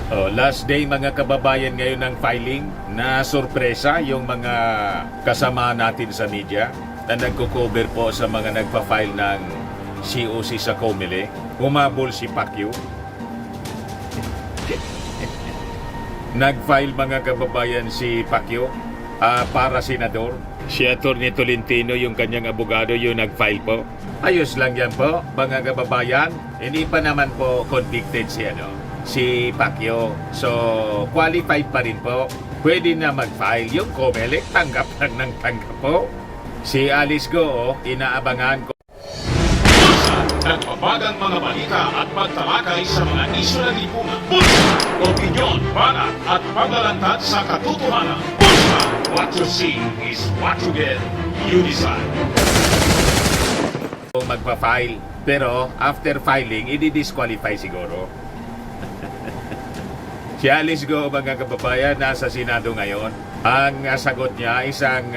Oh, last day mga kababayan ngayon ng filing na sorpresa yung mga kasama natin sa media na nagko-cover po sa mga nagpa-file ng COC sa COMELEC. Humabol si Pacquiao. Nag-file mga kababayan si Pacquiao para senador. Si Atty. Tolentino, yung kanyang abogado, yung nag-file po. Ayos lang yan po, mga kababayan. Hindi pa naman po convicted si Pacquiao. So, qualified pa rin po. Pwede na mag-file. Yung COMELEC, tanggap lang ng tanggap po. Si Alice Go, inaabangan ko. Nagbabagang mga balita at pagtalakay sa mga isyu ng lipunan. Pulsa! Opinyon, banat at paglalantad sa katotohanan. Pulsa! What you see is what you get. You decide. Magpa-file. Pero after filing, i-disqualify siguro. Si Alice Go, mga kababayan, nasa Senado ngayon. Ang sagot niya, isang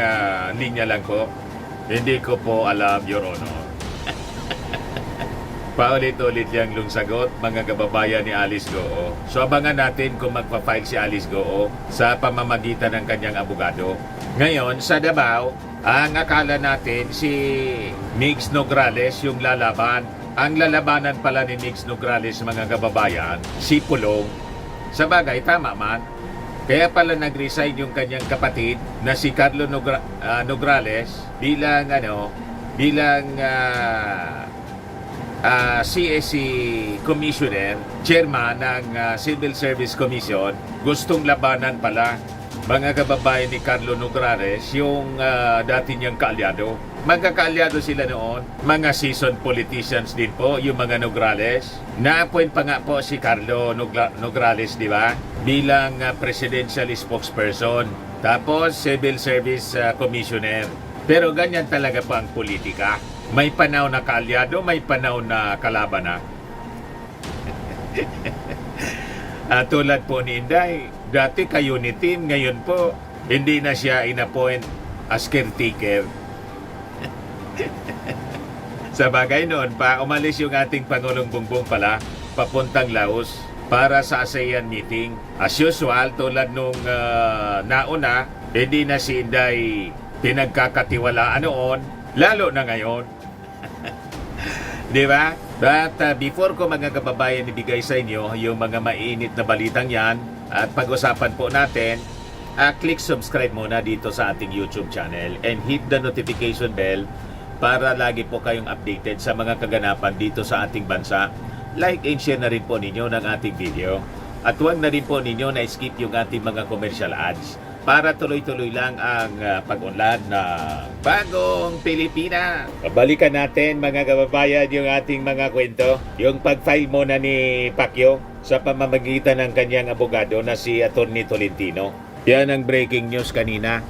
linya lang po. Hindi ko po alam, Your Honor. Paulit-ulit yung sagot, mga kababayan ni Alice Go. So abangan natin kung magpa-file si Alice Go sa pamamagitan ng kanyang abogado. Ngayon, sa Davao, ang akala natin si Mix Nograles yung lalaban. Ang lalabanan pala ni Mix Nograles, mga kababayan, si Pulong. Sa bagay, tama man. Kaya pala nag-resign yung kanyang kapatid na si Carlo Nograles bilang CSC Commissioner, Chairman ng Civil Service Commission. Gustong labanan pala, mga kababayan ni Carlo Nograles, yung dati niyang kaalyado. Magkakaalyado sila noon, mga seasoned politicians din po, yung mga Nograles. Na-appoint pa nga po si Carlo Nograles, di ba? Bilang presidential spokesperson. Tapos, Civil Service Commissioner. Pero ganyan talaga po ang politika. May panahon na kaalyado, may panahon na kalaban na. Tulad po ni Inday, dati kayo ni team, ngayon po, hindi na siya in-appoint as caretaker. Sa bagay noon pa, umalis yung ating Pangulong Bongbong pala, papuntang Laos para sa ASEAN meeting. As usual, tulad nung nauna, hindi na si Inday pinagkakatiwalaan noon, lalo na ngayon. Di ba? But before ko, mga kababayan, ibigay sa inyo yung mga mainit na balitang yan at pag-usapan po natin, click subscribe muna dito sa ating YouTube channel and hit the notification bell para lagi po kayong updated sa mga kaganapan dito sa ating bansa. Like and share na rin po ninyo ng ating video. At huwag na rin po ninyo na skip yung ating mga commercial ads para tuloy-tuloy lang ang pag-unlad na bagong Pilipinas. Balikan natin, mga kababayan, yung ating mga kwento. Yung pag-file muna ni Pacquiao sa pamamagitan ng kanyang abogado na si Atty. Tolentino. Yan ang breaking news kanina.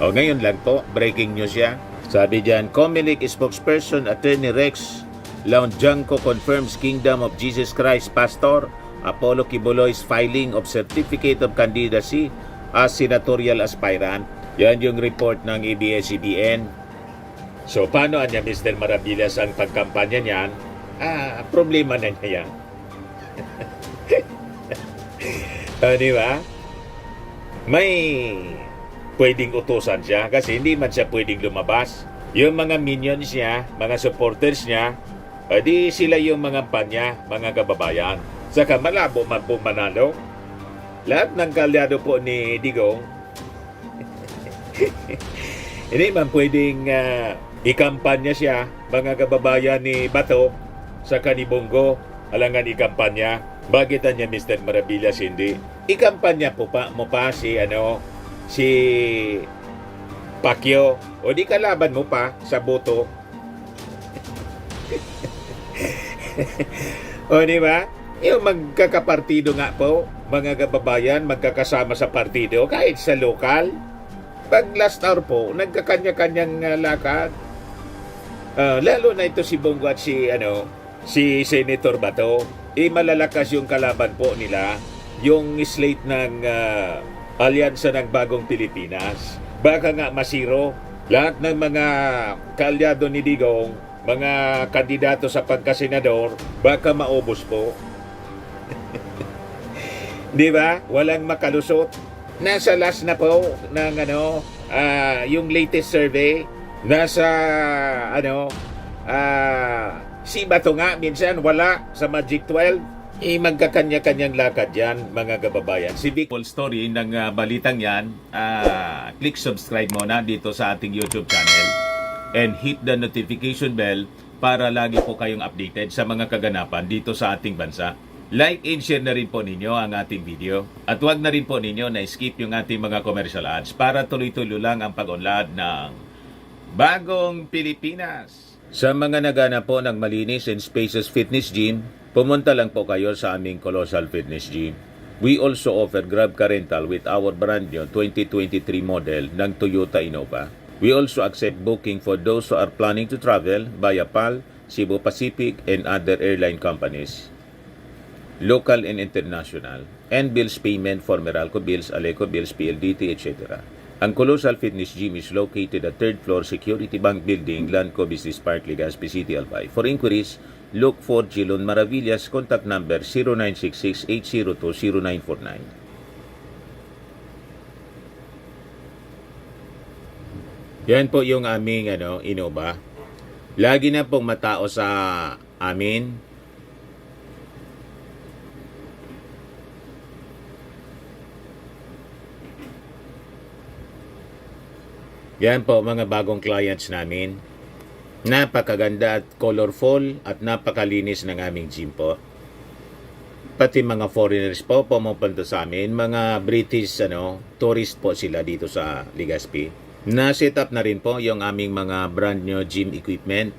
O ngayon lang po, breaking news yan. Sabi dyan, COMELEC spokesperson Attorney Rex Launjanco confirms Kingdom of Jesus Christ Pastor Apollo Kibuloy's filing of Certificate of Candidacy as senatorial aspirant. Yan yung report ng ABS-CBN. So, paano niya, Mr. Maravillas, ang pagkampanya niyan? Problema na niya yan. Di ba? May pwedeng utusan siya kasi hindi man siya pwedeng lumabas. Yung mga minions niya, mga supporters niya, di sila yung mga panya, mga kababayan. Saka malabo man po manalo. Lahat ng kalyado po ni Digong, hindi man pwedeng ikampanya siya, mga kababayan ni Bato, sa kanibonggo, alangan ikampanya. Bakit niya, Mr. Maravillas, hindi? Ikampanya po mo pa si Pacquiao, o di kalaban mo pa sa boto. O di ba? Yung magkakapartido nga po, mga kababayan, magkakasama sa partido, kahit sa lokal. Pag last hour po, nagkakanya-kanyang lakad. Lalo na ito si Bongo at si Senator Bato. Malalakas yung kalaban po nila, yung slate ng Alyansa ng Bagong Pilipinas. Baka nga masiro lahat ng mga kaalyado ni Digong, mga kandidato sa pagkasenador, baka maubos po. Di ba? Walang makalusot. Nasa last na po ng yung latest survey. Nasa si Bato nga minsan wala sa Magic 12. Magkakanya-kanyang lakad yan, mga kababayan. Si Vic full story ng balitang yan, click subscribe muna dito sa ating YouTube channel and hit the notification bell para lagi po kayong updated sa mga kaganapan dito sa ating bansa. Like and share na rin po ninyo ang ating video. At huwag na rin po ninyo na skip yung ating mga commercial ads para tuloy-tuloy lang ang pag-unlad ng Bagong Pilipinas. Sa mga nagana po ng malinis and spacious fitness gym, pumunta lang po kayo sa aming Colossal Fitness Gym. We also offer Grab Car Rental with our brand new 2023 model ng Toyota Innova. We also accept booking for those who are planning to travel via PAL, Cebu Pacific, and other airline companies, local and international, and bills payment for Meralco Bills, Aleco Bills, PLDT, etc. Ang Colossal Fitness Gym is located at 3rd floor Security Bank Building, Lanco Business Park, Legazpi City, Albay. For inquiries, look for Gilon Maravillas, contact number 0966-802-0949. Yan po yung aming Innova. Lagi na pong matao sa amin. Yan po mga bagong clients namin. Napakaganda at colorful at napakalinis ng aming gym po. Pati mga foreigners po pumupunta sa amin, mga British tourist po sila dito sa Legazpi. Na-set up na rin po yung aming mga brand new gym equipment.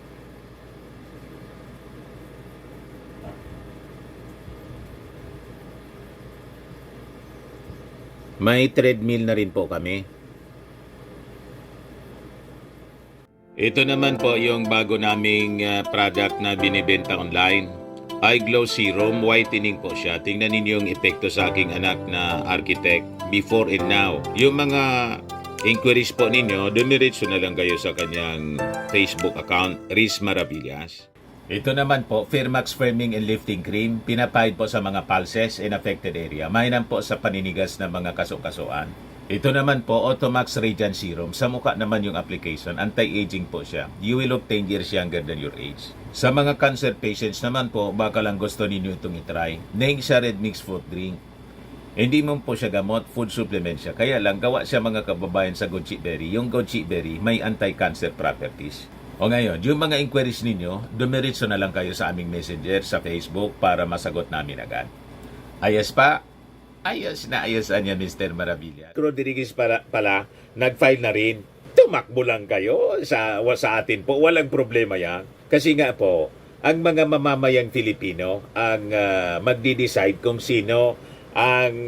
May treadmill na rin po kami. Ito naman po yung bago naming product na binibenta online. Eye Glow Serum, whitening po siya. Tingnan ninyo yung epekto sa aking anak na architect before and now. Yung mga inquiries po ninyo, dumiretso na lang kayo sa kanyang Facebook account, Riz Maravillas. Ito naman po, Firmax Firming and Lifting Cream. Pinapahid po sa mga pulses in affected area. Mainam po sa paninigas ng mga kasukasuan. Ito naman po, Automax Radiant Serum. Sa mukha naman yung application, anti-aging po siya. You will look 10 years younger than your age. Sa mga cancer patients naman po, baka lang gusto ninyo itong itry. Neng siya red mixed fruit drink. Hindi mo po siya gamot, food supplement siya. Kaya lang, gawa siya mga kababayan sa goji berry. Yung goji berry, may anti-cancer properties. O ngayon, yung mga inquiries ninyo, dumiretso na lang kayo sa aming messenger sa Facebook para masagot namin agad. Ayos pa? Ayos na ayos niya, Mr. Maravilla. Rodriguez pala, nag-file na rin. Tumakbo lang kayo sa atin po. Walang problema yan. Kasi nga po, ang mga mamamayang Filipino ang magdi-decide kung sino ang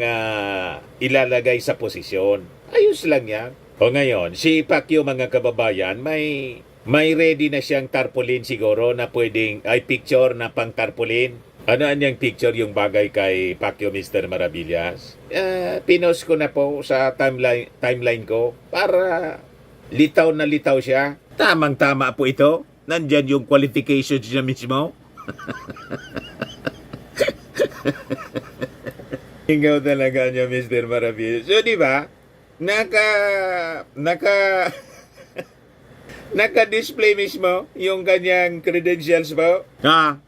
ilalagay sa posisyon. Ayos lang yan. O ngayon, si Pacquiao mga kababayan, may ready na siyang tarpaulin siguro na pwedeng, picture na pang tarpaulin. Ano anyang picture yung bagay kay Pacquiao, Mr. Maravillas? Pinost ko na po sa timeline ko para litaw na litaw siya. Tamang-tama po ito. Nandyan yung qualifications niya mismo. Ikaw talaga niya, Mr. Maravillas. So, di ba? Naka-display mismo yung kanyang credentials po. Ha?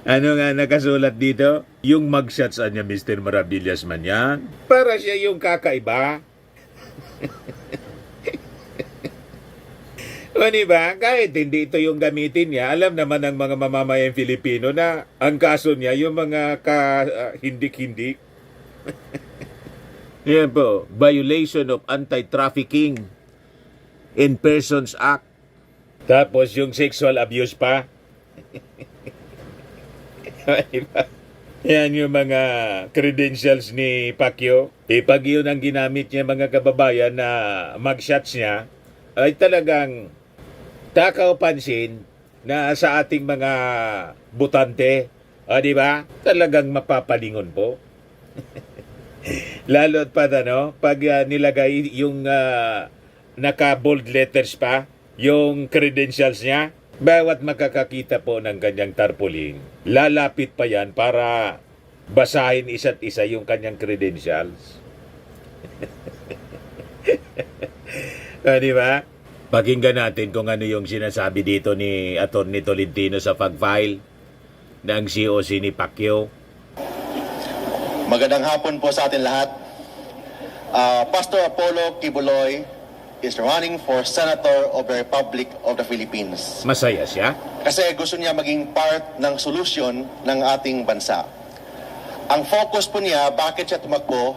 Ano nga nakasulat dito? Yung mugshots niya, Mr. Maravillas man yan. Para siya yung kakaiba. O diba? Kahit hindi ito yung gamitin niya, alam naman ng mga mamamayang Filipino na ang kaso niya yung mga hindik-hindik. Yan po, violation of Anti-Trafficking in Persons Act. Tapos yung sexual abuse pa. Yan yung mga credentials ni Pacquiao. Pag yun ang ginamit niya mga kababayan na mugshots niya, ay talagang takaw pansin na sa ating mga butante, di ba? Talagang mapapalingon po. Lalo't pa pag nilagay yung naka-bold letters pa, yung credentials niya, Bawat makakakita po ng kanyang tarpaulin, lalapit pa yan para basahin isa't isa yung kanyang credentials. Di ba? Pakinggan natin kung ano yung sinasabi dito ni Atty. Tolentino sa pag-file ng COC ni Pacquiao. Magandang hapon po sa atin lahat. Pastor Apollo Kibuloy is running for Senator of the Republic of the Philippines. Masaya siya? Kasi gusto niya maging part ng solusyon ng ating bansa. Ang focus po niya, bakit siya tumakbo?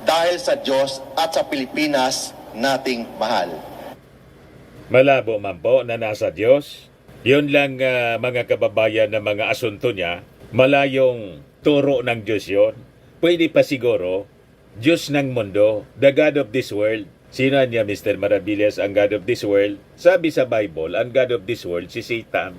Dahil sa Diyos at sa Pilipinas nating mahal. Malabo man po na nasa Diyos. Yun lang mga kababayan na mga asunto niya, malayong turo ng Diyos yun. Pwede pa siguro, Diyos ng mundo, the God of this world. Sino niya, Mr. Maravillas, ang God of this world? Sabi sa Bible, ang God of this world, si Satan.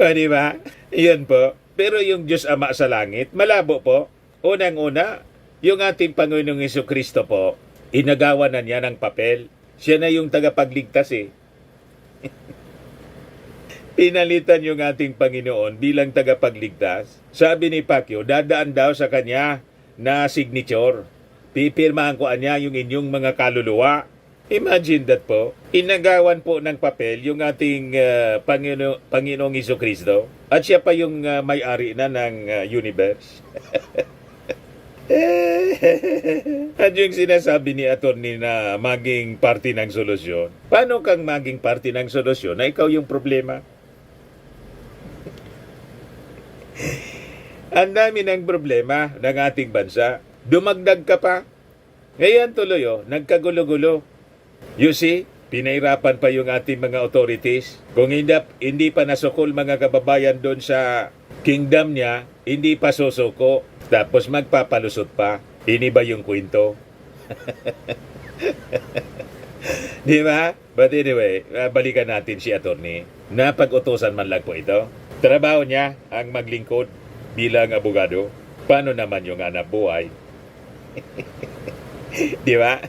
Di ba? Yan po. Pero yung Diyos Ama sa langit, malabo po. Unang-una, yung ating Panginoong Jesucristo po, inagawa na niya ng papel. Siya na yung tagapagligtas eh. Pinalitan yung ating Panginoon bilang tagapagligtas. Sabi ni Pacquiao, dadaan daw sa kanya na signature. Pipirmahan ko niya yung inyong mga kaluluwa. Imagine that po. Inagawan po ng papel yung ating Panginoong Jesucristo. At siya pa yung may-ari na ng universe. At yung sinasabi ni attorney na maging parte ng solusyon. Paano kang maging parte ng solusyon na ikaw yung problema? Ang dami ng problema ng ating bansa. Dumagdag ka pa. Ngayon tuloy, nagkagulo-gulo. You see, pinahirapan pa yung ating mga authorities. Kung hindi pa nasukol mga kababayan doon sa kingdom niya, hindi pa susuko. Tapos magpapalusot pa. Ini ba yung kwento? Di ba? But anyway, balikan natin si attorney. Napag-utusan man lang po ito. Trabaho niya ang maglingkod bilang abogado. Paano naman yung anak buhay? Di ba?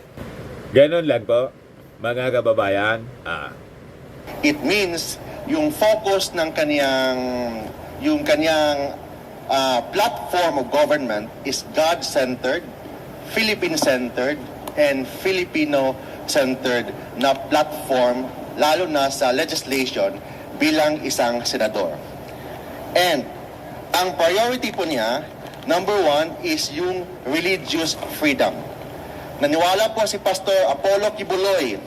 Ganon lang po, mga kababayan. It means yung focus ng yung kanyang platform of government is God-centered, Philippine-centered, and Filipino-centered na platform, lalo na sa legislation bilang isang senador. And ang priority po niya, number one, is yung religious freedom. Naniwala po si Pastor Apollo Kibuloy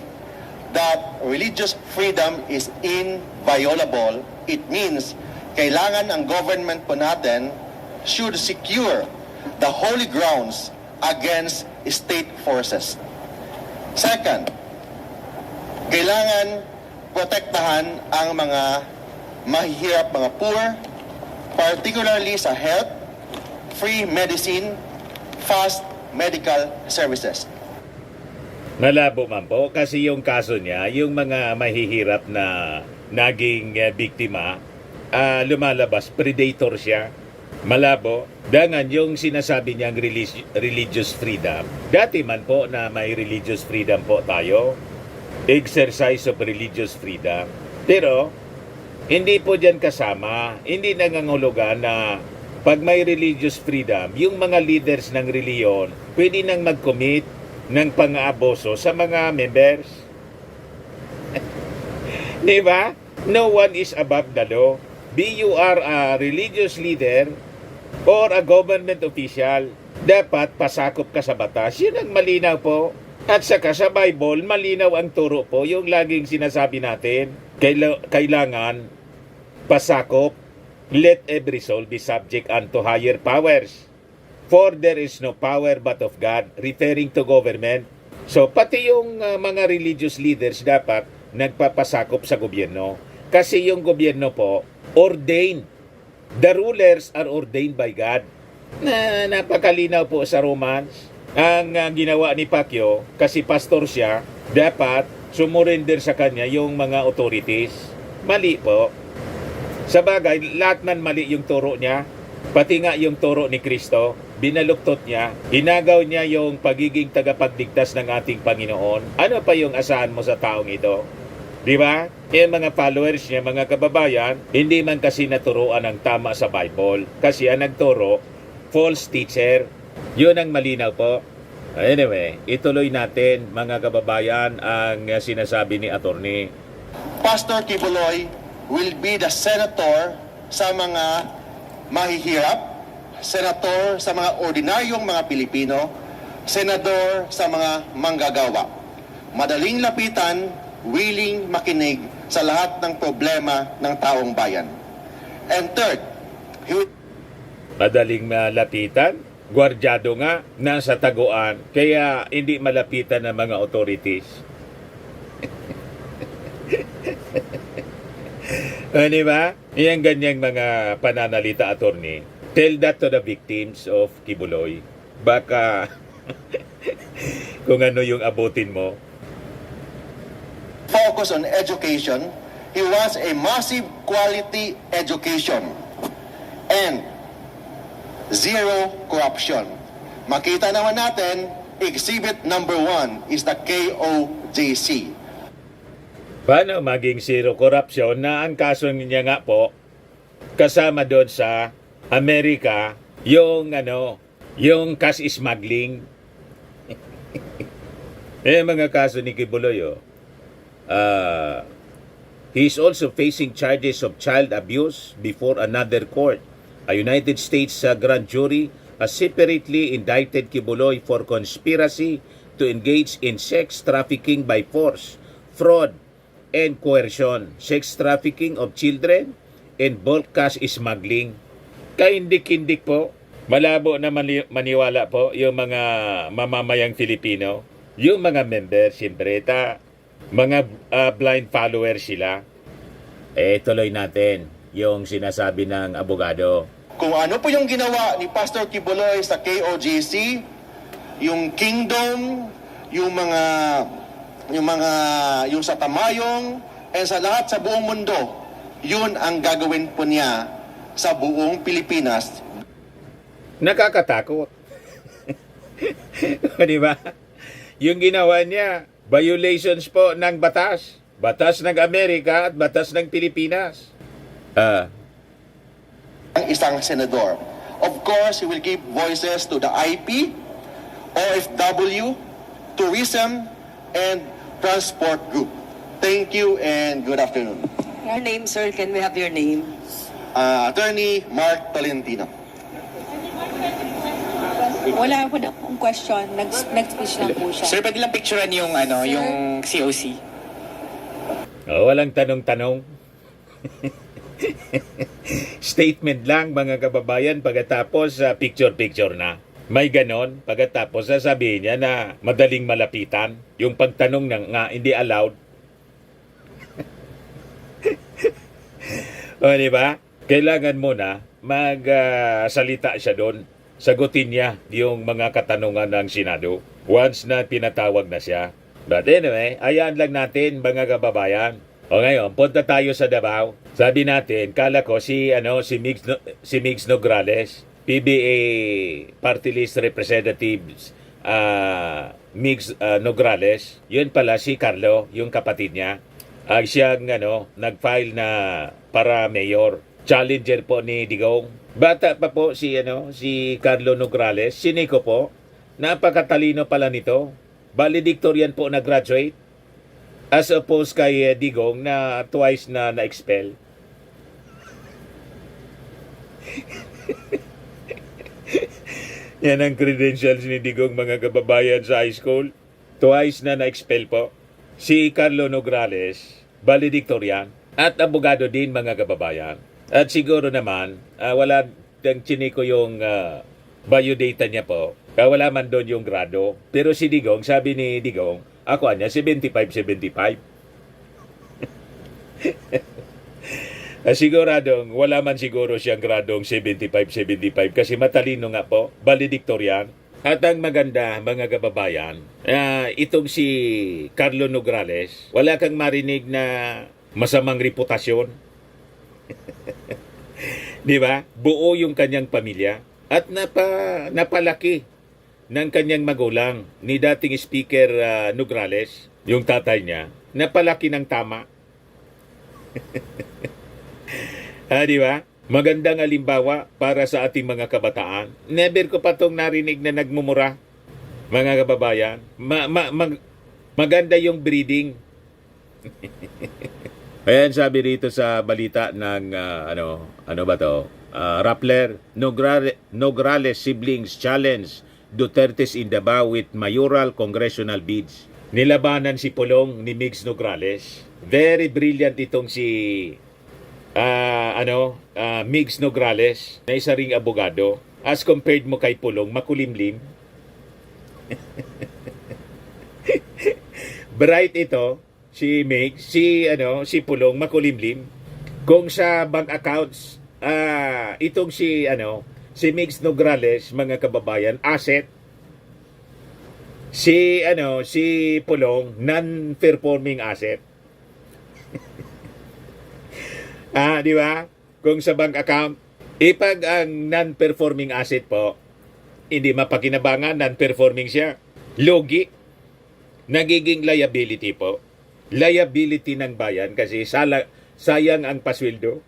that religious freedom is inviolable. It means kailangan ang government po natin should secure the holy grounds against state forces. Second, kailangan protektahan ang mga mahihirap, mga poor, particularly sa health, free medicine, fast medical services. Malabo man po kasi yung kaso niya, yung mga mahihirap na naging biktima, lumalabas, predator siya. Malabo. Dangan yung sinasabi niyang religious freedom. Dati man po na may religious freedom po tayo. Exercise of religious freedom. Pero, hindi po dyan kasama, hindi nangangulugan na pag may religious freedom, yung mga leaders ng reliyon, pwede nang mag-commit ng pang-aaboso sa mga members. Di ba? No one is above the law. Be you are a religious leader or a government official, dapat pasakop ka sa batas. Yun ang malinaw po. At saka sa Bible, malinaw ang turo po, yung laging sinasabi natin, kailangan pasakop, let every soul be subject unto higher powers. For there is no power but of God, referring to government. So, pati yung mga religious leaders dapat nagpapasakop sa gobyerno. Kasi yung gobyerno po, ordained. The rulers are ordained by God. Napakalinaw po sa Romans. Ang ginawa ni Pacquiao, kasi pastor siya, dapat sumurrender sa kanya yung mga authorities. Mali po. Sa bagay, lahat man mali yung turo niya, pati nga yung turo ni Kristo. binaluktot niya, inagaw niya yung pagiging tagapagligtas ng ating Panginoon. Ano pa yung asahan mo sa taong ito? Di ba? Mga followers niya, mga kababayan, hindi man kasi naturuan ng tama sa Bible. Kasi ang nagturo, false teacher. Yun ang malinaw po. Anyway, ituloy natin mga kababayan ang sinasabi ni attorney. Pastor Kibuloy will be the senator sa mga mahihirap, senator sa mga ordinaryong mga Pilipino, senador sa mga manggagawa. Madaling lapitan, willing makinig sa lahat ng problema ng taong bayan. And third, he will Madaling malapitan, gwardyado nga, nasa taguan, kaya hindi malapitan ng mga authorities. Di ba? Yan ganyang mga pananalita, attorney. Tell that to the victims of Kibuloy. Baka kung ano yung abutin mo. focus on education. He wants a massive quality education and zero corruption. Makita naman natin, exhibit number 1 is the KOJC. Paano maging zero corruption na ang kaso niya nga po kasama doon sa Amerika yung yung cash smuggling. Mga kaso ni Kibuloy, he is also facing charges of child abuse before another court. A United States grand jury has separately indicted Kibuloy for conspiracy to engage in sex trafficking by force, fraud, and coercion, sex trafficking of children, and bulk cash smuggling. Kaindik-indik po, malabo na maniwala po yung mga mamamayang Filipino, yung mga members, siyempre, mga blind followers sila. Tuloy natin yung sinasabi ng abogado. Kung ano po yung ginawa ni Pastor Kibuloy sa KOJC, yung kingdom, yung sa Tamayong, and sa lahat sa buong mundo, yun ang gagawin po niya sa buong Pilipinas. Nakakatakot. Di ba? Yung ginawa niya, violations po ng batas. Batas ng Amerika at batas ng Pilipinas. Ang isang senador. Of course, he will give voices to the IP, OFW, tourism, and transport group. Thank you and good afternoon. Your name, sir, can we have your name? Attorney Mark Tolentino. Wala po na pong question. Nag-speech lang po siya. Sir, pwede lang picturean yung yung COC. Walang tanong-tanong. Statement lang mga kababayan pagkatapos picture-picture na. May ganon pagkatapos sasabihin niya na madaling malapitan. Yung pagtanong nga hindi allowed. Di ba? Kailangan mo na magsalita siya doon. Sagutin niya yung mga katanungan ng Senado once na pinatawag na siya. But anyway, ayan lang natin mga kababayan. O ngayon, punta tayo sa Davao. Sabi natin, kala ko si Migs Nograles, PBA Party List Representatives Migs Nograles, yun pala si Carlo, yung kapatid niya. Siyang nag-file na para mayor. Challenger po ni Digong. Bata pa po si Carlo Nograles, si Nico po. Napakatalino pala nito. Valedictorian po na graduate. As opposed kay Digong na twice na na-expel. Yan ang credentials ni Digong mga kababayan sa high school. Twice na na-expel po. Si Carlo Nograles, valedictorian at abogado din mga kababayan. At siguro naman, wala ng chiniko yung biodata niya po. Wala man doon yung grado. Pero si Digong, sabi ni Digong, ako niya 75-75. Siguradong wala man siguro siyang gradong 75-75 kasi matalino nga po, valedictorian. At ang maganda mga kababayan, itong si Carlo Nograles, wala kang marinig na masamang reputasyon. Di ba? Buo yung kanyang pamilya. at napalaki ng kanyang magulang ni dating Speaker Nograles, yung tatay niya, napalaki ng tama. Di ba? Magandang halimbawa para sa ating mga kabataan. Never ko pa itong narinig na nagmumura, mga kababayan. Maganda yung breeding. Ayan, sabi rito sa balita ng ano ba to? Rappler, Nograles siblings challenge Duterte's in Davao with mayoral congressional bids. Nilabanan si Pulong ni Migs Nograles. Very brilliant itong si Migs Nograles na isa ring abogado. As compared mo kay Pulong, makulimlim. Bright ito, si Migs, si Pulong, makulimlim. Kung sa bank accounts, itong si Migs Nograles, mga kababayan, asset. Si Pulong, non-performing asset. Di ba? Kung sa bank account, ipag ang non-performing asset po, hindi mapakinabangan, non-performing siya. Logi, nagiging liability po. Liability ng bayan kasi sayang ang pasweldo.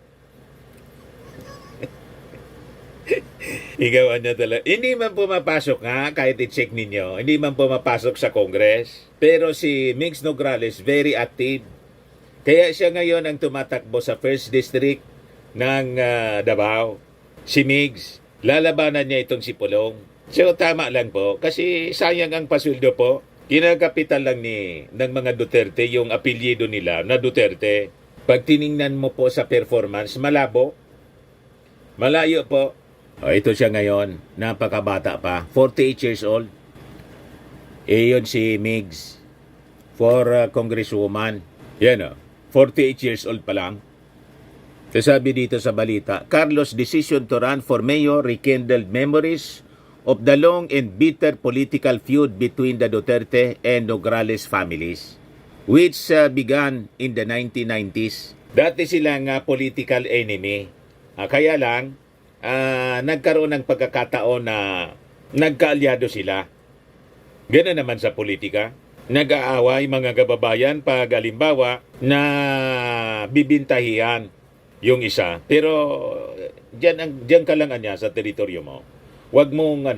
Ikaw talaga. Hindi man pumapasok kahit i-check ninyo. Hindi man pumapasok sa Congress. Pero si Migs Nograles, very active. Kaya siya ngayon ang tumatakbo sa 1st District ng Davao. Si Migs, lalabanan niya itong si Pulong. So tama lang po, kasi sayang ang pasweldo po. Kinakapital lang ng mga Duterte yung apelyido nila na Duterte. Pag tiningnan mo po sa performance, malabo. Malayo po. Ito siya ngayon, napakabata pa, 48 years old. Yun si Migs, for congresswoman. Yan 48 years old pa lang. Sabi dito sa balita, Carlos' decision to run for mayor rekindled memories of the long and bitter political feud between the Duterte and Nograles families, which began in the 1990s. Dati silang political enemy. Kaya lang, nagkaroon ng pagkakataon na nagkaalyado sila. Ganoon naman sa politika. Nag-aaway mga kababayan pag halimbawa na bibintahihan yung isa. Pero diyan ka lang anya sa teritoryo mo. Wag mong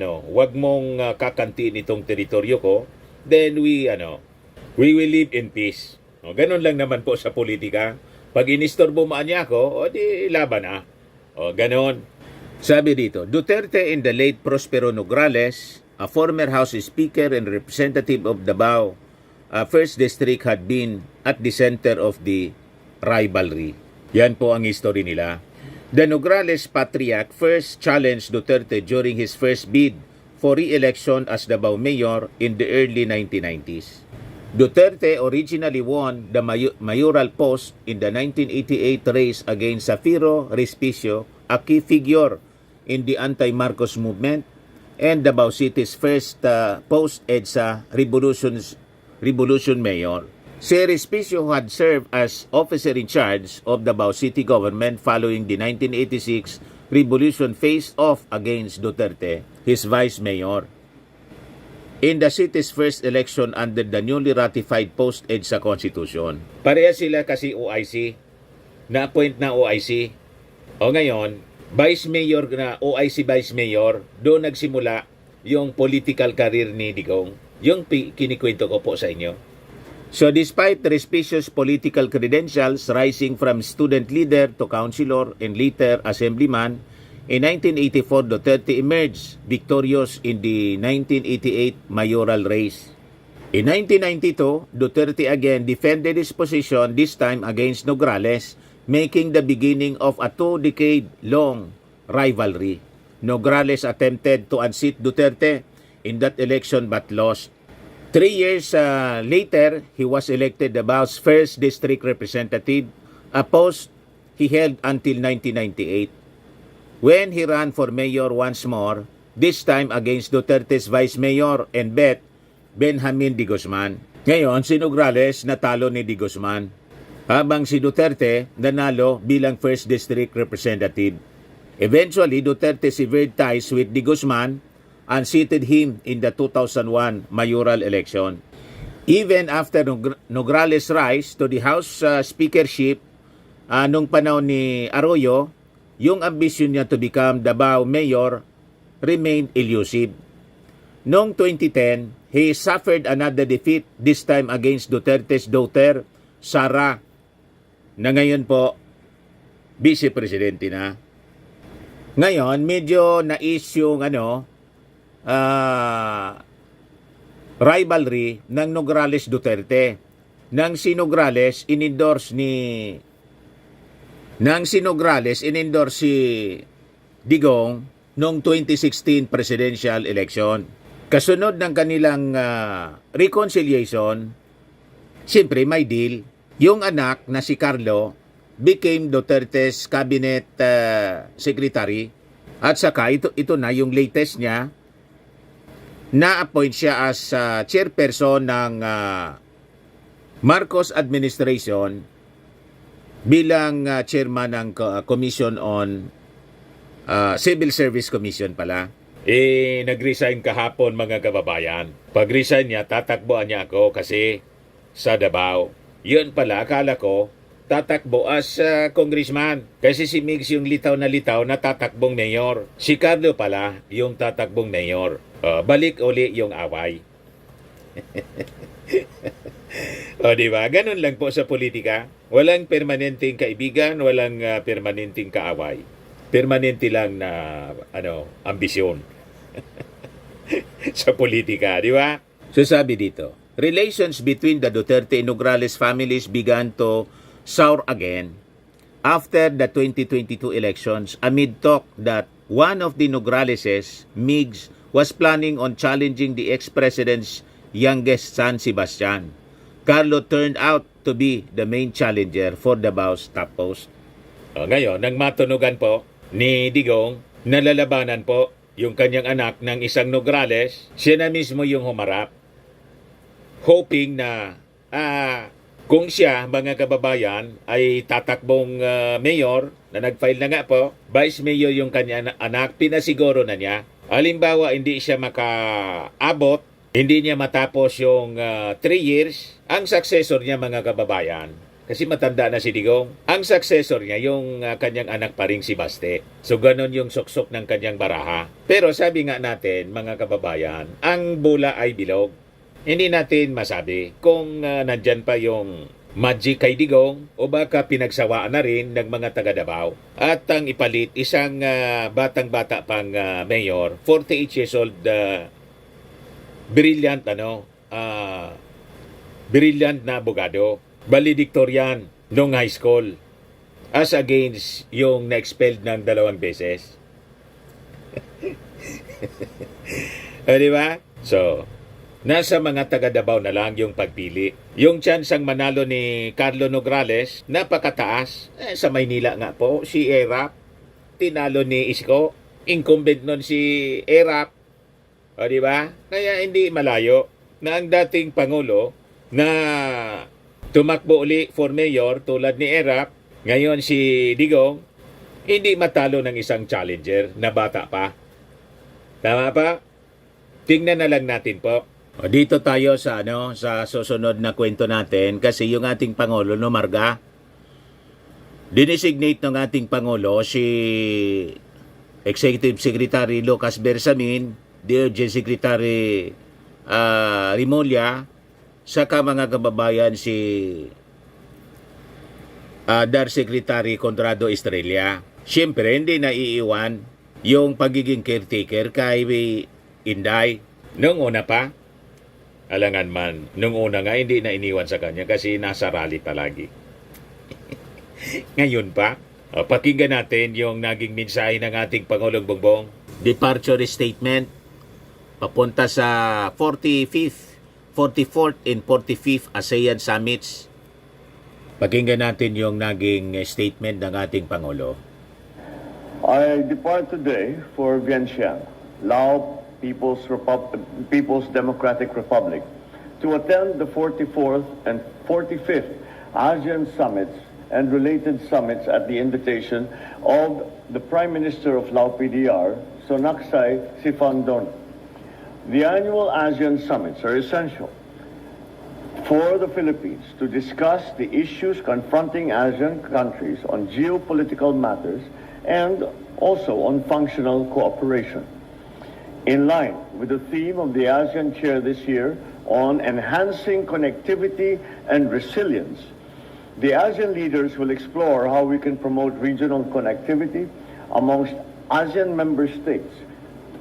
kakantiin itong teritoryo ko. Then we will live in peace. Ganon lang naman po sa politika. Pag inistorbo mo anya ko, di laban na. Ganon. Sabi dito, Duterte and the late Prospero Nograles, a former House Speaker and representative of Davao, 1st District, had been at the center of the rivalry. Yan po ang history nila. The Nograles patriarch first challenged Duterte during his first bid for re-election as Davao Mayor in the early 1990s. Duterte originally won the mayoral post in the 1988 race against Zafiro Respicio, a key figure in the anti-Marcos movement and Davao City's first post-EDSA revolution mayor. Si Respicio had served as officer in charge of Davao City government following the 1986 revolution faced off against Duterte, his vice mayor. In the city's first election under the newly ratified post-EDSA Constitution. Pareha sila kasi OIC, na-appoint na OIC. O ngayon, Vice Mayor na OIC Vice Mayor, doon nagsimula yung political career ni Digong. Yung kinikwento ko po sa inyo. So despite Respicio's political credentials rising from student leader to councilor and later assemblyman, in 1984 Duterte emerged victorious in the 1988 mayoral race. In 1992, Duterte again defended his position, this time against Nograles, making the beginning of a 2-decade-long rivalry. Nograles attempted to unseat Duterte in that election but lost. 3 years later, he was elected Davao's 1st district representative, a post he held until 1998. When he ran for mayor once more, this time against Duterte's vice mayor and bet, Benjamin D. Guzman. Ngayon, si Nograles natalo ni D. Guzman, habang si Duterte nanalo bilang 1st district representative. Eventually, Duterte severed ties with De Guzman and seated him in the 2001 mayoral election. Even after Nograles' rise to the House speakership nung panahon ni Arroyo, yung ambisyon niya to become Davao mayor remained elusive. Noong 2010, he suffered another defeat, this time against Duterte's daughter, Sara, na ngayon po, vice-presidente na. Ngayon, medyo nais yung rivalry ng Nograles Duterte. Nang si Nograles inendorse si Digong noong 2016 presidential election. Kasunod ng kanilang reconciliation, siyempre may deal. Yung anak na si Carlo became Duterte's cabinet secretary at saka ito na yung latest niya, na-appoint siya as chairperson ng Marcos administration bilang chairman ng Commission on Civil Service Commission pala. Nag-resign kahapon mga kababayan. Pag-resign niya, tatakbuhan niya ako kasi sa Davao. Yun pala, akala ko, tatakbo as congressman. Kasi si Migs yung litaw na tatakbong mayor. Si Carlo pala yung tatakbong mayor. Balik uli yung away. O diba? Ganun lang po sa politika. Walang permanenteng kaibigan, walang permanenteng kaaway. Permanente lang na ambisyon. Sa politika, di ba? So sabi dito, relations between the Duterte and Nograles families began to sour again after the 2022 elections amid talk that one of the Nograleses, Migs, was planning on challenging the ex-president's youngest son, Sebastian. Carlo turned out to be the main challenger for Davao's top post. Ngayon, nang matunugan po ni Digong, nalalabanan po yung kanyang anak ng isang Nograles, siya na mismo yung humarap, hoping na kung siya, mga kababayan, ay tatakbong mayor, na nag-file na nga po, vice mayor yung kanyang anak, pinasiguro na niya. Halimbawa, hindi siya makaabot, hindi niya matapos yung 3 years, ang successor niya, mga kababayan, kasi matanda na si Digong, ang successor niya yung kanyang anak pa rin si Baste. So ganon yung suksok ng kanyang baraha. Pero sabi nga natin, mga kababayan, ang bola ay bilog. Hindi natin masabi kung nandyan pa yung magic kay Digong o baka pinagsawaan na rin ng mga taga Davao. At ang ipalit, isang batang-bata pang mayor, 48 years old, brilliant na abogado. Valedictorian nung high school as against yung na-expelled ng 2 beses. Di ba? So, nasa mga taga Davao na lang yung pagpili. Yung chansang manalo ni Carlo Nograles, napakataas. Sa Maynila nga po, si Erap, tinalo ni Isko. Incumbent nun si Erap. O di ba? Kaya hindi malayo na ang dating Pangulo na tumakbo uli for mayor tulad ni Erap, ngayon si Digong, hindi matalo ng isang challenger na bata pa. Tama pa? Tingnan na lang natin po. O dito tayo sa sa susunod na kwento natin kasi yung ating Pangulo no Marga, dinesignate ng ating Pangulo si Executive Secretary Lucas Bersamin, DOJ Secretary Rimulya, saka mga kababayan si DAR Secretary Conrado Estrella. Siyempre, hindi na iiwan yung pagiging caretaker kay Inday. Nung una pa, alangan man, nung una nga hindi na iniwan sa kanya kasi nasa rally palagi. Ngayon pa, pakinggan natin yung naging mensahe ng ating Pangulong Bongbong. Departure statement papunta sa 44th and 45th ASEAN Summits. Pakinggan natin yung naging statement ng ating Pangulo. I depart today for Vientiane, Laos People's Democratic Republic, to attend the 44th and 45th ASEAN Summits and related summits at the invitation of the Prime Minister of Lao PDR, Sonaksay Sifandon. The annual ASEAN summits are essential for the Philippines to discuss the issues confronting ASEAN countries on geopolitical matters and also on functional cooperation. In line with the theme of the ASEAN Chair this year on enhancing connectivity and resilience, the ASEAN leaders will explore how we can promote regional connectivity amongst ASEAN member states,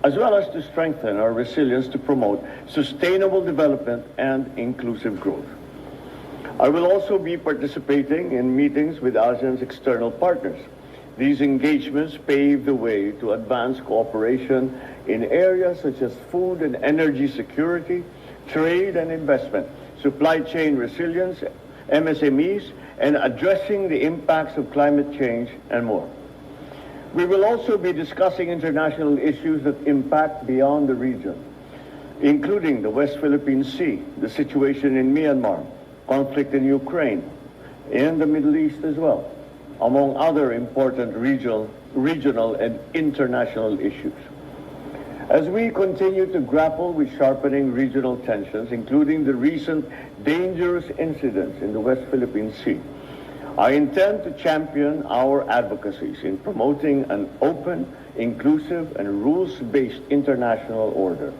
as well as to strengthen our resilience to promote sustainable development and inclusive growth. I will also be participating in meetings with ASEAN's external partners. These engagements pave the way to advance cooperation in areas such as food and energy security, trade and investment, supply chain resilience, MSMEs, and addressing the impacts of climate change and more. We will also be discussing international issues that impact beyond the region, including the West Philippine Sea, the situation in Myanmar, conflict in Ukraine, in the Middle East as well, among other important regional and international issues. As we continue to grapple with sharpening regional tensions, including the recent dangerous incidents in the West Philippine Sea, I intend to champion our advocacies in promoting an open, inclusive, and rules-based international order,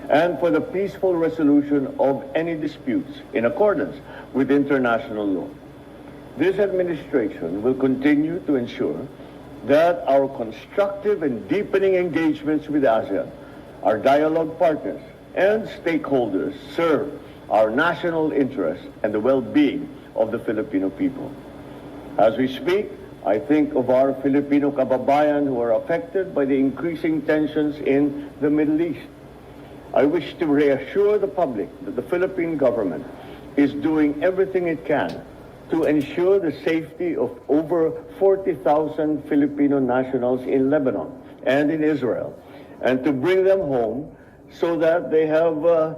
and for the peaceful resolution of any disputes in accordance with international law. This administration will continue to ensure that our constructive and deepening engagements with ASEAN, our dialogue partners, and stakeholders serve our national interests and the well-being of the Filipino people. As we speak, I think of our Filipino kababayan who are affected by the increasing tensions in the Middle East. I wish to reassure the public that the Philippine government is doing everything it can to ensure the safety of over 40,000 Filipino nationals in Lebanon and in Israel, and to bring them home so that they have a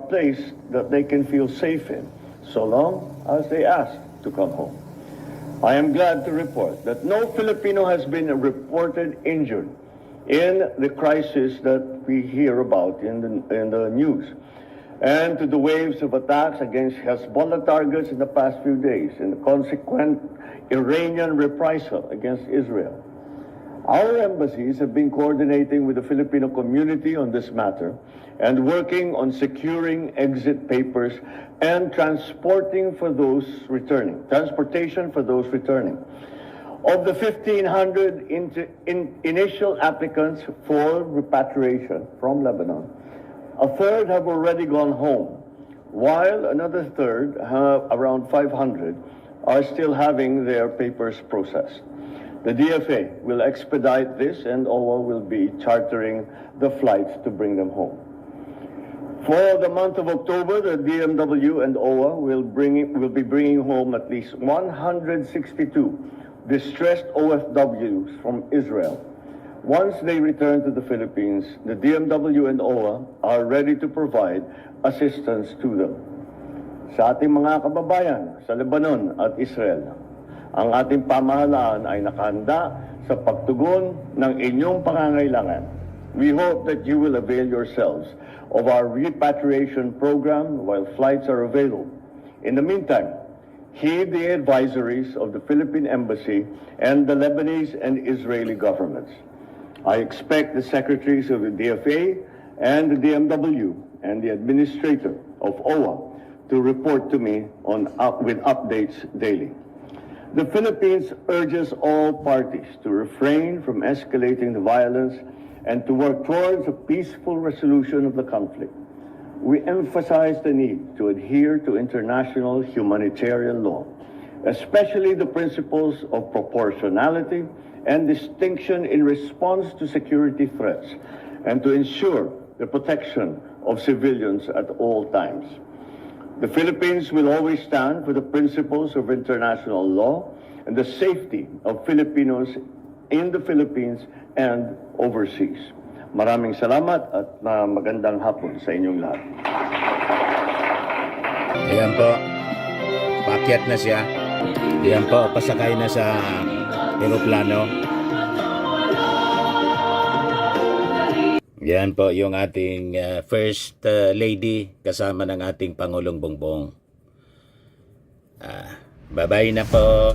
place that they can feel safe in, so long as they ask to come home. I am glad to report that no Filipino has been reported injured in the crisis that we hear about in the news, and to the waves of attacks against Hezbollah targets in the past few days and the consequent Iranian reprisal against Israel. Our embassies have been coordinating with the Filipino community on this matter and working on securing exit papers and transportation for those returning. Of the 1,500 initial applicants for repatriation from Lebanon, a third have already gone home, while another third, around 500, are still having their papers processed. The DFA will expedite this, and OWA will be chartering the flights to bring them home. For the month of October, the DMW and OWA will be bringing home at least 162 distressed OFWs from Israel. Once they return to the Philippines, the DMW and OWA are ready to provide assistance to them. Sa ating mga kababayan sa Lebanon at Israel, ang ating pamahalaan ay nakahanda sa pagtugon ng inyong pangangailangan. We hope that you will avail yourselves of our repatriation program while flights are available. In the meantime, heed the advisories of the Philippine Embassy and the Lebanese and Israeli governments. I expect the secretaries of the DFA and the DMW and the administrator of OWA to report to me with updates daily. The Philippines urges all parties to refrain from escalating the violence and to work towards a peaceful resolution of the conflict. We emphasize the need to adhere to international humanitarian law, especially the principles of proportionality and distinction in response to security threats, and to ensure the protection of civilians at all times. The Philippines will always stand for the principles of international law and the safety of Filipinos in the Philippines and overseas. Maraming salamat at magandang hapon sa inyong lahat. Ayan po, paakyat na siya. Yan po, pasakay na sa eroplano. Yan po yung ating First Lady kasama ng ating Pangulong Bongbong. Bye-bye na po.